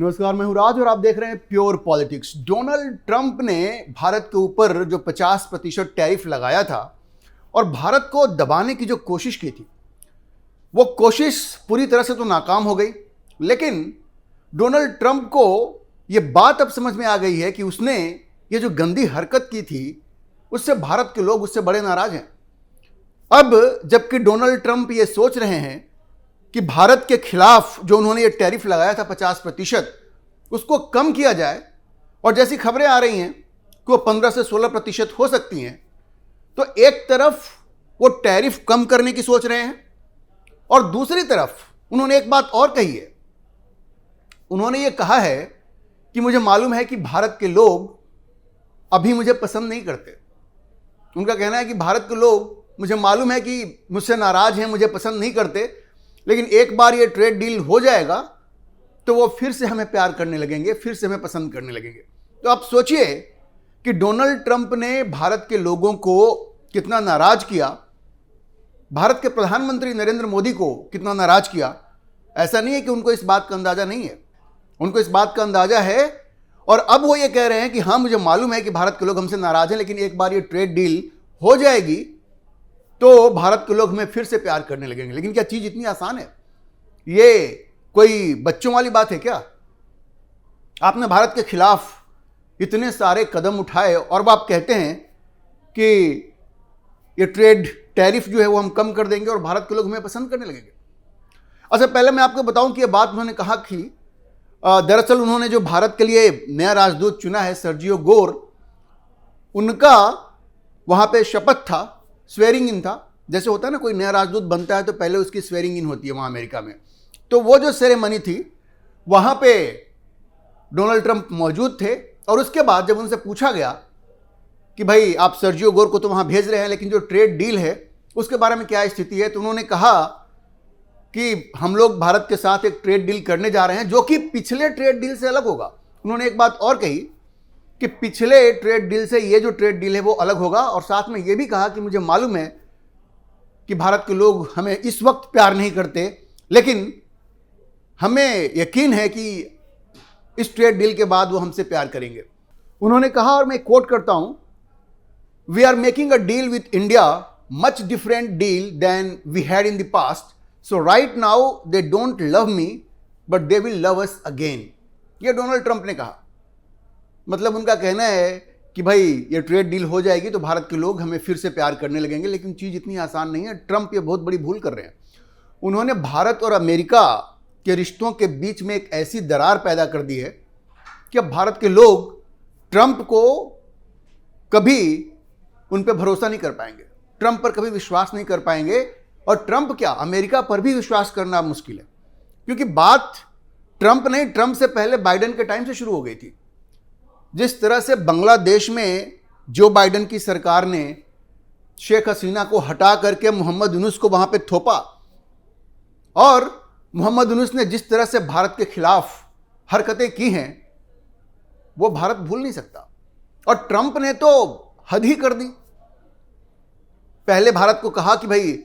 नमस्कार, मैं हूं राज और आप देख रहे हैं प्योर पॉलिटिक्स। डोनाल्ड ट्रंप ने भारत के ऊपर जो 50% टैरिफ लगाया था और भारत को दबाने की जो कोशिश की थी, वो कोशिश पूरी तरह से तो नाकाम हो गई। लेकिन डोनाल्ड ट्रंप को ये बात अब समझ में आ गई है कि उसने ये जो गंदी हरकत की थी उससे भारत के लोग उससे बड़े नाराज हैं। अब जबकि डोनाल्ड ट्रंप ये सोच रहे हैं कि भारत के खिलाफ जो उन्होंने ये टैरिफ लगाया था 50%, उसको कम किया जाए, और जैसी खबरें आ रही हैं कि वो 15 से 16% हो सकती हैं, तो एक तरफ वो टैरिफ कम करने की सोच रहे हैं और दूसरी तरफ उन्होंने एक बात और कही है। उन्होंने ये कहा है कि मुझे मालूम है कि भारत के लोग अभी मुझे पसंद नहीं करते। उनका कहना है कि भारत के लोग, मुझे मालूम है कि मुझसे नाराज हैं, मुझे पसंद नहीं करते, लेकिन एक बार ये ट्रेड डील हो जाएगा तो वो फिर से हमें प्यार करने लगेंगे, फिर से हमें पसंद करने लगेंगे। तो आप सोचिए कि डोनाल्ड ट्रंप ने भारत के लोगों को कितना नाराज किया, भारत के प्रधानमंत्री नरेंद्र मोदी को कितना नाराज किया। ऐसा नहीं है कि उनको इस बात का अंदाजा नहीं है, उनको इस बात का अंदाजा है। और अब वो ये कह रहे हैं कि हाँ, मुझे मालूम है कि भारत के लोग हमसे नाराज हैं, लेकिन एक बार ये ट्रेड डील हो जाएगी तो भारत के लोग हमें फिर से प्यार करने लगेंगे। लेकिन क्या चीज इतनी आसान है? ये कोई बच्चों वाली बात है क्या? आपने भारत के खिलाफ इतने सारे कदम उठाए और अब आप कहते हैं कि ये ट्रेड टैरिफ जो है वो हम कम कर देंगे और भारत के लोग हमें पसंद करने लगेंगे। अच्छा, पहले मैं आपको बताऊं कि ये बात उन्होंने कहा कि दरअसल उन्होंने जो भारत के लिए नया राजदूत चुना है, सर्जियो गोर, उनका वहां पे शपथ था, स्वेरिंग इन था। जैसे होता है ना, कोई नया राजदूत बनता है तो पहले उसकी स्वेरिंग इन होती है वहां अमेरिका में। तो वो जो सेरेमनी थी वहां पे डोनाल्ड ट्रंप मौजूद थे। और उसके बाद जब उनसे पूछा गया कि भाई आप सर्जियो गोर को तो वहां भेज रहे हैं, लेकिन जो ट्रेड डील है उसके बारे में क्या स्थिति है, तो उन्होंने कहा कि हम लोग भारत के साथ एक ट्रेड डील करने जा रहे हैं जो कि पिछले ट्रेड डील से अलग होगा। उन्होंने एक बात और कही कि पिछले ट्रेड डील से ये जो ट्रेड डील है वो अलग होगा, और साथ में ये भी कहा कि मुझे मालूम है कि भारत के लोग हमें इस वक्त प्यार नहीं करते, लेकिन हमें यकीन है कि इस ट्रेड डील के बाद वो हमसे प्यार करेंगे। उन्होंने कहा, और मैं कोट करता हूं, we are making a deal with India, much different deal than we had in the past, so right now they don't love me but they will love us again. ये डोनाल्ड ट्रंप ने कहा। मतलब उनका कहना है कि भाई ये ट्रेड डील हो जाएगी तो भारत के लोग हमें फिर से प्यार करने लगेंगे, लेकिन चीज़ इतनी आसान नहीं है। ट्रंप ये बहुत बड़ी भूल कर रहे हैं। उन्होंने भारत और अमेरिका के रिश्तों के बीच में एक ऐसी दरार पैदा कर दी है कि अब भारत के लोग ट्रंप को कभी उन पर भरोसा नहीं कर पाएंगे, ट्रंप पर कभी विश्वास नहीं कर पाएंगे। और ट्रंप क्या, अमेरिका पर भी विश्वास करना मुश्किल है, क्योंकि बात ट्रंप नहीं, ट्रंप से पहले बाइडेन के टाइम से शुरू हो गई थी। जिस तरह से बांग्लादेश में जो बाइडेन की सरकार ने शेख हसीना को हटा करके मोहम्मद यूनुस को वहां पे थोपा, और मोहम्मद यूनुस ने जिस तरह से भारत के खिलाफ हरकतें की हैं, वो भारत भूल नहीं सकता। और ट्रंप ने तो हद ही कर दी। पहले भारत को कहा कि भाई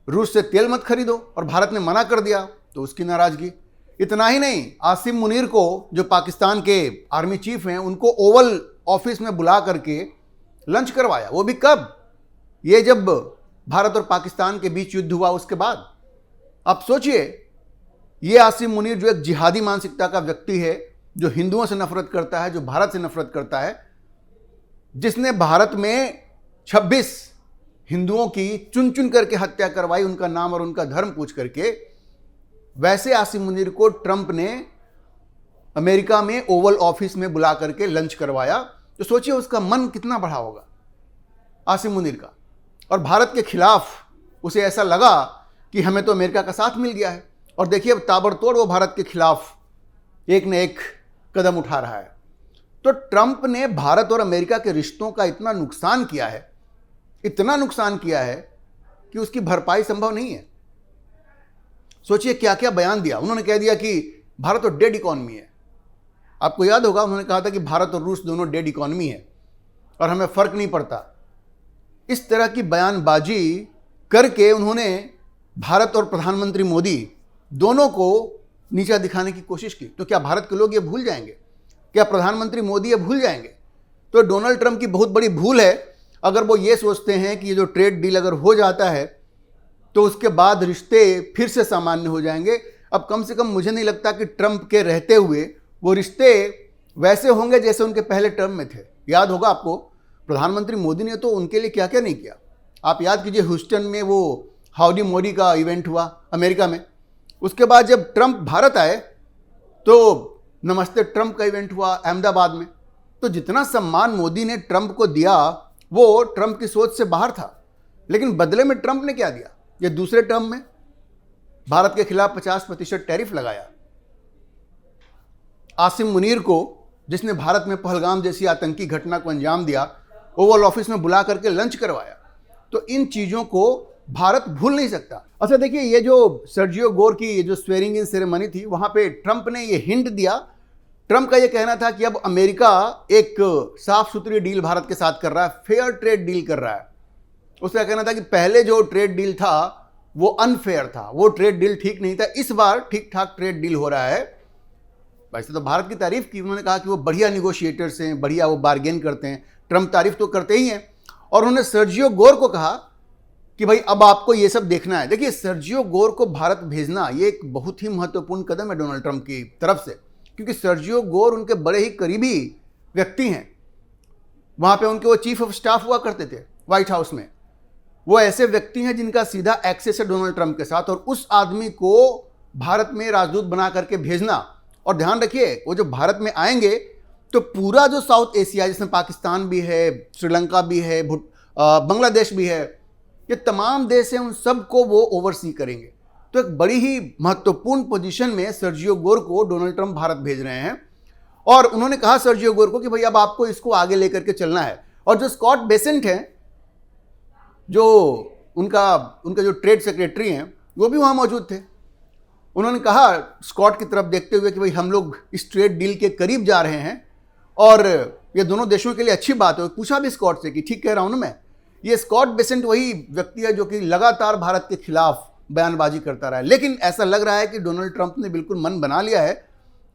रूस से तेल मत खरीदो, और भारत ने मना कर दिया तो उसकी नाराजगी। इतना ही नहीं, आसिम मुनीर को, जो पाकिस्तान के आर्मी चीफ हैं, उनको ओवल ऑफिस में बुला करके लंच करवाया। वो भी कब? ये जब भारत और पाकिस्तान के बीच युद्ध हुआ उसके बाद। आप सोचिए, ये आसिम मुनीर जो एक जिहादी मानसिकता का व्यक्ति है, जो हिंदुओं से नफरत करता है, जो भारत से नफरत करता है, जिसने भारत में 26 हिंदुओं की चुन चुन करके हत्या करवाई, उनका नाम और उनका धर्म पूछ करके, वैसे आसिम मुनीर को ट्रंप ने अमेरिका में ओवल ऑफिस में बुला करके लंच करवाया। तो सोचिए उसका मन कितना बढ़ा होगा आसिम मुनीर का। और भारत के खिलाफ उसे ऐसा लगा कि हमें तो अमेरिका का साथ मिल गया है, और देखिए अब ताबड़तोड़ वो भारत के खिलाफ एक न एक कदम उठा रहा है। तो ट्रंप ने भारत और अमेरिका के रिश्तों का इतना नुकसान किया है, इतना नुकसान किया है कि उसकी भरपाई संभव नहीं है। सोचिए क्या क्या बयान दिया उन्होंने। कह दिया कि भारत तो डेड इकॉनमी है। आपको याद होगा उन्होंने कहा था कि भारत और रूस दोनों डेड इकॉनमी है और हमें फर्क नहीं पड़ता। इस तरह की बयानबाजी करके उन्होंने भारत और प्रधानमंत्री मोदी दोनों को नीचा दिखाने की कोशिश की। तो क्या भारत के लोग ये भूल जाएंगे? क्या प्रधानमंत्री मोदी ये भूल जाएंगे? तो डोनाल्ड ट्रंप की बहुत बड़ी भूल है अगर वो ये सोचते हैं कि ये जो ट्रेड डील अगर हो जाता है तो उसके बाद रिश्ते फिर से सामान्य हो जाएंगे। अब कम से कम मुझे नहीं लगता कि ट्रंप के रहते हुए वो रिश्ते वैसे होंगे जैसे उनके पहले टर्म में थे। याद होगा आपको, प्रधानमंत्री मोदी ने तो उनके लिए क्या क्या नहीं किया। आप याद कीजिए, ह्यूस्टन में वो हाउडी मोदी का इवेंट हुआ अमेरिका में। उसके बाद जब ट्रंप भारत आए तो नमस्ते ट्रंप का इवेंट हुआ अहमदाबाद में। तो जितना सम्मान मोदी ने ट्रंप को दिया वो ट्रंप की सोच से बाहर था। लेकिन बदले में ट्रंप ने क्या दिया? ये दूसरे टर्म में भारत के खिलाफ 50% टैरिफ लगाया। आसिम मुनीर को, जिसने भारत में पहलगाम जैसी आतंकी घटना को अंजाम दिया, ओवल ऑफिस में बुला करके लंच करवाया। तो इन चीजों को भारत भूल नहीं सकता। अच्छा देखिए, ये जो सर्जियो गोर की ये जो स्वेरिंग इन सेरेमनी थी, वहां पे ट्रंप ने ये हिंट दिया। ट्रंप का ये कहना था कि अब अमेरिका एक साफ सुथरी डील भारत के साथ कर रहा है, फेयर ट्रेड डील कर रहा है। उसका कहना था कि पहले जो ट्रेड डील था वो अनफेयर था, वो ट्रेड डील ठीक नहीं था, इस बार ठीक ठाक ट्रेड डील हो रहा है। वैसे तो भारत की तारीफ की, उन्होंने कहा कि वो बढ़िया निगोशिएटर्स हैं, बढ़िया वो बार्गेन करते हैं। ट्रंप तारीफ तो करते ही हैं। और उन्होंने सर्जियो गोर को कहा कि भाई अब आपको ये सब देखना है। देखिए, सर्जियो गोर को भारत भेजना ये एक बहुत ही महत्वपूर्ण कदम है डोनाल्ड ट्रंप की तरफ से, क्योंकि सर्जियो गोर उनके बड़े ही करीबी व्यक्ति हैं। वहां पे उनके वो चीफ ऑफ स्टाफ हुआ करते थे व्हाइट हाउस में। वो ऐसे व्यक्ति हैं जिनका सीधा एक्सेस है डोनाल्ड ट्रंप के साथ, और उस आदमी को भारत में राजदूत बना करके भेजना। और ध्यान रखिए, वो जो भारत में आएंगे तो पूरा जो साउथ एशिया, जिसमें पाकिस्तान भी है, श्रीलंका भी है, बांग्लादेश भी है, ये तमाम देश हैं, उन सबको वो ओवरसी करेंगे। तो एक बड़ी ही महत्वपूर्ण पोजीशन में सर्जियो गोर को डोनाल्ड ट्रंप भारत भेज रहे हैं। और उन्होंने कहा सर्जियो गोर को कि भाई अब आपको इसको आगे लेकर के चलना है। और जो स्कॉट बेसेंट हैं, जो उनका जो ट्रेड सेक्रेटरी हैं, वो भी वहाँ मौजूद थे। उन्होंने कहा स्कॉट की तरफ देखते हुए कि भाई हम लोग इस ट्रेड डील के करीब जा रहे हैं और ये दोनों देशों के लिए अच्छी बात है। पूछा भी स्कॉट से कि ठीक कह रहा हूँ ना मैं? ये स्कॉट बेसेंट वही व्यक्ति है जो कि लगातार भारत के खिलाफ बयानबाजी करता रहा है। लेकिन ऐसा लग रहा है कि डोनाल्ड ट्रंप ने बिल्कुल मन बना लिया है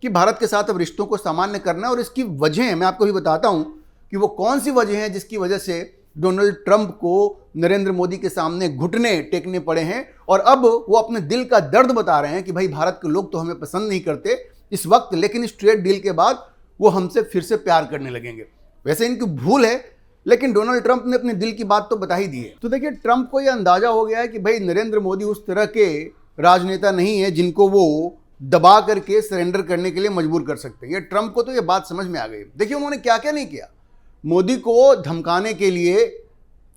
कि भारत के साथ अब रिश्तों को सामान्य करना है। और इसकी वजह मैं आपको भी बताता हूँ कि वो कौन सी वजह है जिसकी वजह से डोनाल्ड ट्रंप को नरेंद्र मोदी के सामने घुटने टेकने पड़े हैं। और अब वो अपने दिल का दर्द बता रहे हैं कि भाई भारत के लोग तो हमें पसंद नहीं करते इस वक्त, लेकिन इस ट्रेड डील के बाद वो हमसे फिर से प्यार करने लगेंगे। वैसे इनकी भूल है, लेकिन डोनाल्ड ट्रंप ने अपने दिल की बात तो बता ही दी है। तो देखिए, ट्रंप को यह अंदाजा हो गया है कि भाई नरेंद्र मोदी उस तरह के राजनेता नहीं है जिनको वो दबा करके सरेंडर करने के लिए मजबूर कर सकते हैं। ये ट्रंप को तो ये बात समझ में आ गई। देखिए, उन्होंने क्या क्या नहीं किया मोदी को धमकाने के लिए।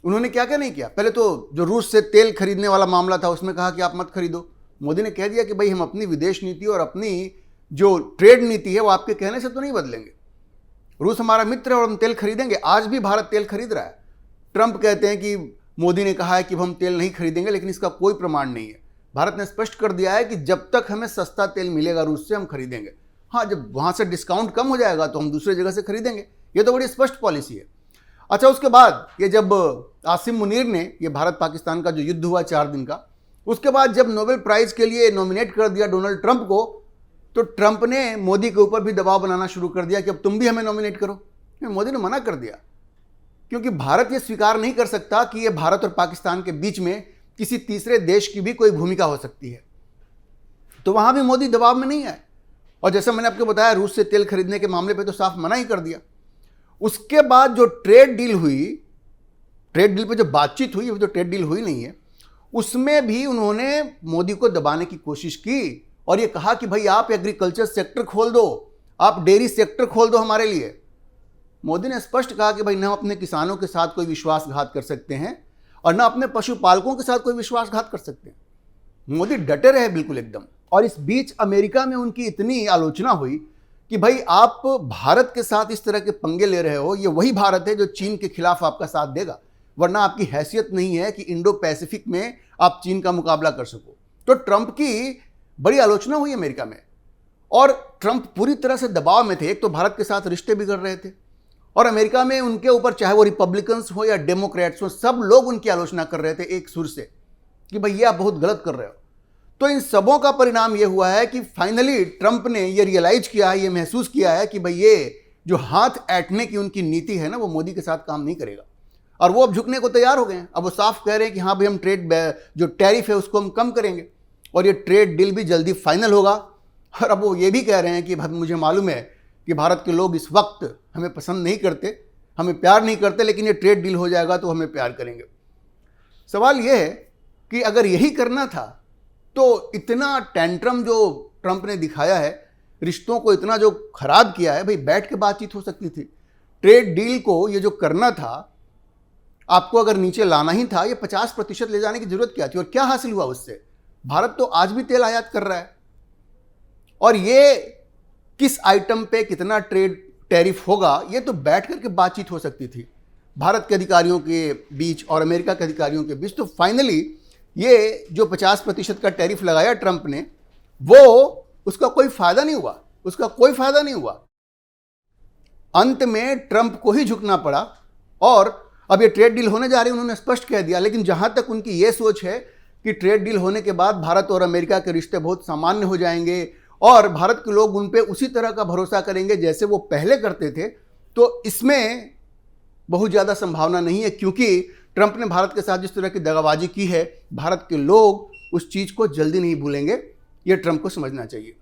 उन्होंने क्या क्या नहीं किया। पहले तो जो रूस से तेल खरीदने वाला मामला था, उसमें कहा कि आप मत खरीदो। मोदी ने कह दिया कि भाई हम अपनी विदेश नीति और अपनी जो ट्रेड नीति है वो आपके कहने से तो नहीं बदलेंगे। रूस हमारा मित्र है और हम तेल खरीदेंगे। आज भी भारत तेल खरीद रहा है। ट्रंप कहते हैं कि मोदी ने कहा है कि हम तेल नहीं खरीदेंगे, लेकिन इसका कोई प्रमाण नहीं है। भारत ने स्पष्ट कर दिया है कि जब तक हमें सस्ता तेल मिलेगा रूस से, हम खरीदेंगे। हाँ, जब वहां से डिस्काउंट कम हो जाएगा तो हम दूसरी जगह से खरीदेंगे। ये तो बड़ी स्पष्ट पॉलिसी है। अच्छा, उसके बाद ये जब आसिम मुनीर ने ये भारत पाकिस्तान का जो युद्ध हुआ 4 दिन का, उसके बाद जब नोबेल प्राइज के लिए नॉमिनेट कर दिया डोनाल्ड ट्रंप को, तो ट्रंप ने मोदी के ऊपर भी दबाव बनाना शुरू कर दिया कि अब तुम भी हमें नॉमिनेट करो। मोदी ने मना कर दिया, क्योंकि भारत ये स्वीकार नहीं कर सकता कि ये भारत और पाकिस्तान के बीच में किसी तीसरे देश की भी कोई भूमिका हो सकती है। तो वहां भी मोदी दबाव में नहीं है। और जैसा मैंने आपको बताया, रूस से तेल खरीदने के मामले पे तो साफ मना ही कर दिया। उसके बाद जो ट्रेड डील हुई, ट्रेड डील पे जो बातचीत हुई, वो जो ट्रेड डील हुई नहीं है, उसमें भी उन्होंने मोदी को दबाने की कोशिश की और ये कहा कि भाई आप एग्रीकल्चर सेक्टर खोल दो, आप डेयरी सेक्टर खोल दो हमारे लिए। मोदी ने स्पष्ट कहा कि भाई न अपने किसानों के साथ कोई विश्वासघात कर सकते हैं और न अपने पशुपालकों के साथ कोई विश्वासघात कर सकते हैं। मोदी डटे रहे बिल्कुल एकदम। और इस बीच अमेरिका में उनकी इतनी आलोचना हुई कि भाई आप भारत के साथ इस तरह के पंगे ले रहे हो, ये वही भारत है जो चीन के खिलाफ आपका साथ देगा, वरना आपकी हैसियत नहीं है कि इंडो पैसिफिक में आप चीन का मुकाबला कर सको। तो ट्रंप की बड़ी आलोचना हुई अमेरिका में और ट्रंप पूरी तरह से दबाव में थे। एक तो भारत के साथ रिश्ते बिगड़ रहे थे और अमेरिका में उनके ऊपर, चाहे वो रिपब्लिकन्स हो या डेमोक्रेट्स हो, सब लोग उनकी आलोचना कर रहे थे एक सुर से कि भाई ये आप बहुत गलत कर रहे हो। तो इन सबों का परिणाम ये हुआ है कि फाइनली ट्रंप ने ये रियलाइज किया है, ये महसूस किया है कि भाई ये जो हाथ ऐंठने की उनकी नीति है ना, वो मोदी के साथ काम नहीं करेगा। और वो अब झुकने को तैयार हो गए हैं। अब वो साफ कह रहे हैं कि हाँ भाई हम ट्रेड जो टैरिफ है उसको हम कम करेंगे और ये ट्रेड डील भी जल्दी फाइनल होगा। और अब वो ये भी कह रहे हैं कि भाई मुझे मालूम है कि भारत के लोग इस वक्त हमें पसंद नहीं करते, हमें प्यार नहीं करते, लेकिन ये ट्रेड डील हो जाएगा तो हमें प्यार करेंगे। सवाल ये है कि अगर यही करना था तो इतना टेंट्रम जो ट्रंप ने दिखाया है, रिश्तों को इतना जो खराब किया है, भाई बैठ के बातचीत हो सकती थी। ट्रेड डील को ये जो करना था, आपको अगर नीचे लाना ही था, ये 50% ले जाने की जरूरत क्या थी? और क्या हासिल हुआ उससे? भारत तो आज भी तेल आयात कर रहा है और ये किस आइटम पे कितना ट्रेड टैरिफ होगा, ये तो बैठ करके बातचीत हो सकती थी भारत के अधिकारियों के बीच और अमेरिका के अधिकारियों के बीच। तो फाइनली ये जो 50% का टैरिफ लगाया ट्रंप ने, वो उसका कोई फायदा नहीं हुआ, उसका कोई फायदा नहीं हुआ। अंत में ट्रंप को ही झुकना पड़ा और अब ये ट्रेड डील होने जा रही है, उन्होंने स्पष्ट कह दिया। लेकिन जहां तक उनकी ये सोच है कि ट्रेड डील होने के बाद भारत और अमेरिका के रिश्ते बहुत सामान्य हो जाएंगे और भारत के लोग उन पे उसी तरह का भरोसा करेंगे जैसे वो पहले करते थे, तो इसमें बहुत ज़्यादा संभावना नहीं है, क्योंकि ट्रंप ने भारत के साथ जिस तरह की दगाबाजी की है, भारत के लोग उस चीज़ को जल्दी नहीं भूलेंगे। ये ट्रंप को समझना चाहिए।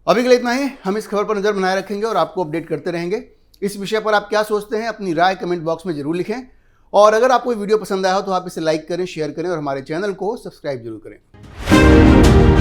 अभी के लिए इतना ही। हम इस खबर पर नज़र बनाए रखेंगे और आपको अपडेट करते रहेंगे। इस विषय पर आप क्या सोचते हैं, अपनी राय कमेंट बॉक्स में जरूर लिखें। और अगर आपको वीडियो पसंद आया हो तो आप इसे लाइक करें, शेयर करें और हमारे चैनल को सब्सक्राइब जरूर करें।